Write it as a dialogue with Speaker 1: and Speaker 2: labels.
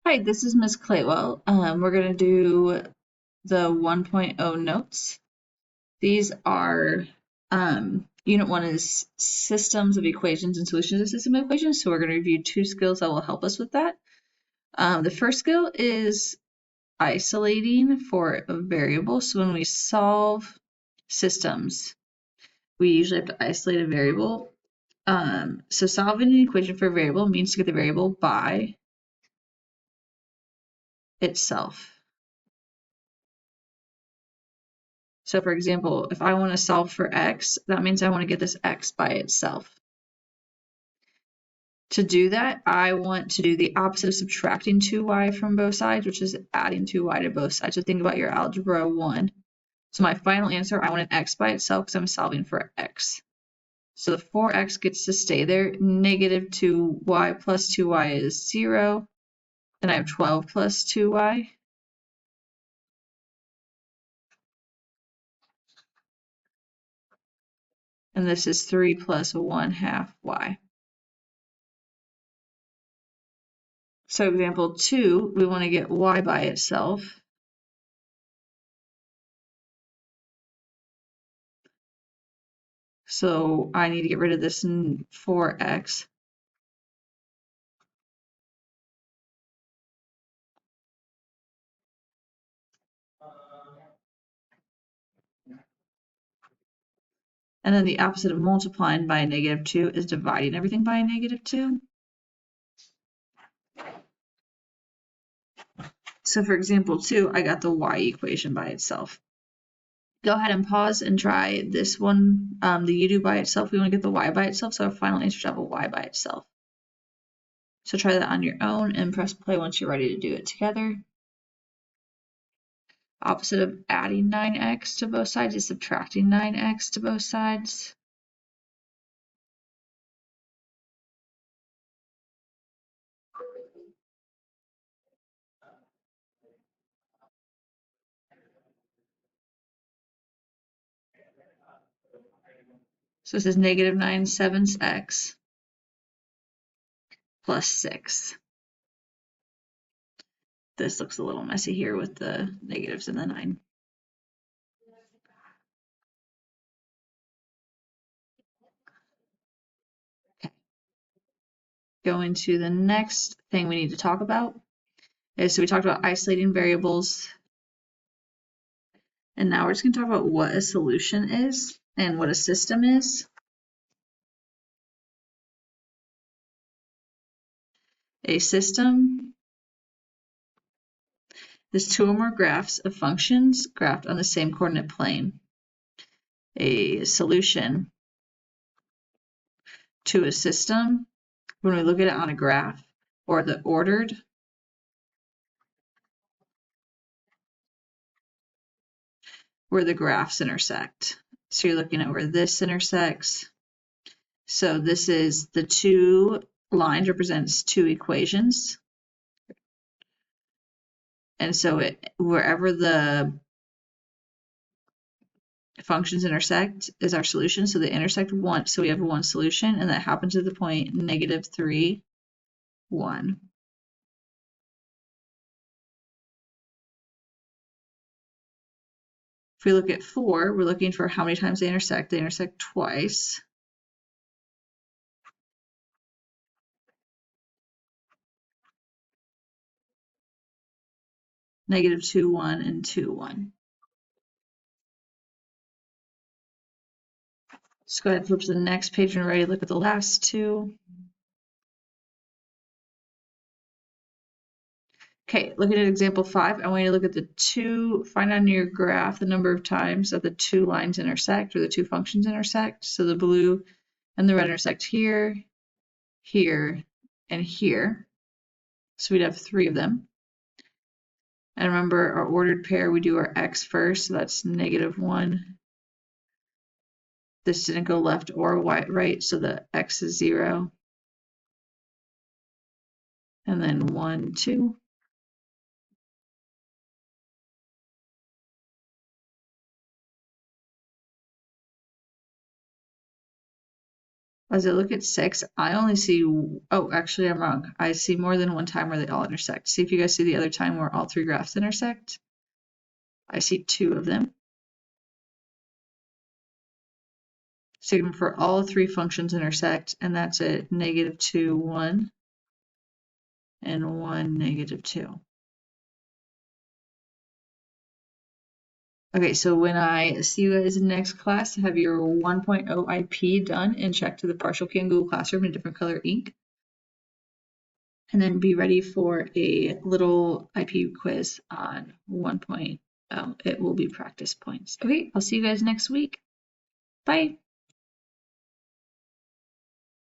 Speaker 1: Hi, this is Ms. Claywell. We're going to do the 1.0 notes. These are, Unit 1 is systems of equations and solutions of system equations, so we're going to review two skills that will help us with that. The first skill is isolating for a variable. So when we solve systems, we usually have to isolate a variable. So solving an equation for a variable means to get the variable by itself. So for example, if I want to solve for x, that means I want to get this x by itself. To do that, I want to do the opposite of subtracting 2y from both sides, which is adding 2y to both sides. So think about your algebra 1. So my final answer, I want an x by itself because I'm solving for x. So the 4x gets to stay there. Negative 2y plus 2y is 0. Then I have 12 plus 2y. And this is 3 plus 1/2 y. So example 2, we want to get y by itself. So I need to get rid of this 4x. And then the opposite of multiplying by a -2 is dividing everything by a -2. So for example 2, I got the y equation by itself. Go ahead and pause and try this one, the u-do by itself. We want to get the y by itself, so our final answer should have a y by itself. So try that on your own and press play once you're ready to do it together. Opposite of adding 9x to both sides is subtracting 9x to both sides. So this is -9/7 x plus 6. This looks a little messy here with the negatives and the 9. Okay. Going to the next thing we need to talk about is, so we talked about isolating variables. And now we're just going to talk about what a solution is and what a system is. A system is two or more graphs of functions graphed on the same coordinate plane. A solution to a system, when we look at it on a graph or the ordered, where the graphs intersect. So you're looking at where this intersects. So this is the two lines represents two equations. And so wherever the functions intersect is our solution. So they intersect once, so we have one solution, and that happens at the point -3, 1. If we look at 4, we're looking for how many times they intersect. They intersect twice. -2, 1, and 2, 1. Let's go ahead and flip to the next page and we're ready to look at the last two. Okay, looking at example 5, I want you to look at the two, find on your graph the number of times that the two lines intersect or the two functions intersect. So the blue and the red intersect here, here, and here. So we'd have 3 of them. And remember our ordered pair, we do our x first, so that's -1. This didn't go left or right, so the x is 0. And then 1, 2. as I look at 6, I only see, oh, actually I'm wrong. I see more than one time where they all intersect. See if you guys see the other time where all 3 graphs intersect. I see 2 of them. Sigma for all 3 functions intersect, and that's at -2, 1, and 1, -2. Okay, so when I see you guys in next class, have your 1.0 IP done and check to the partial key in Google Classroom in different color ink. And then be ready for a little IP quiz on 1.0. It will be practice points. Okay, I'll see you guys next week. Bye.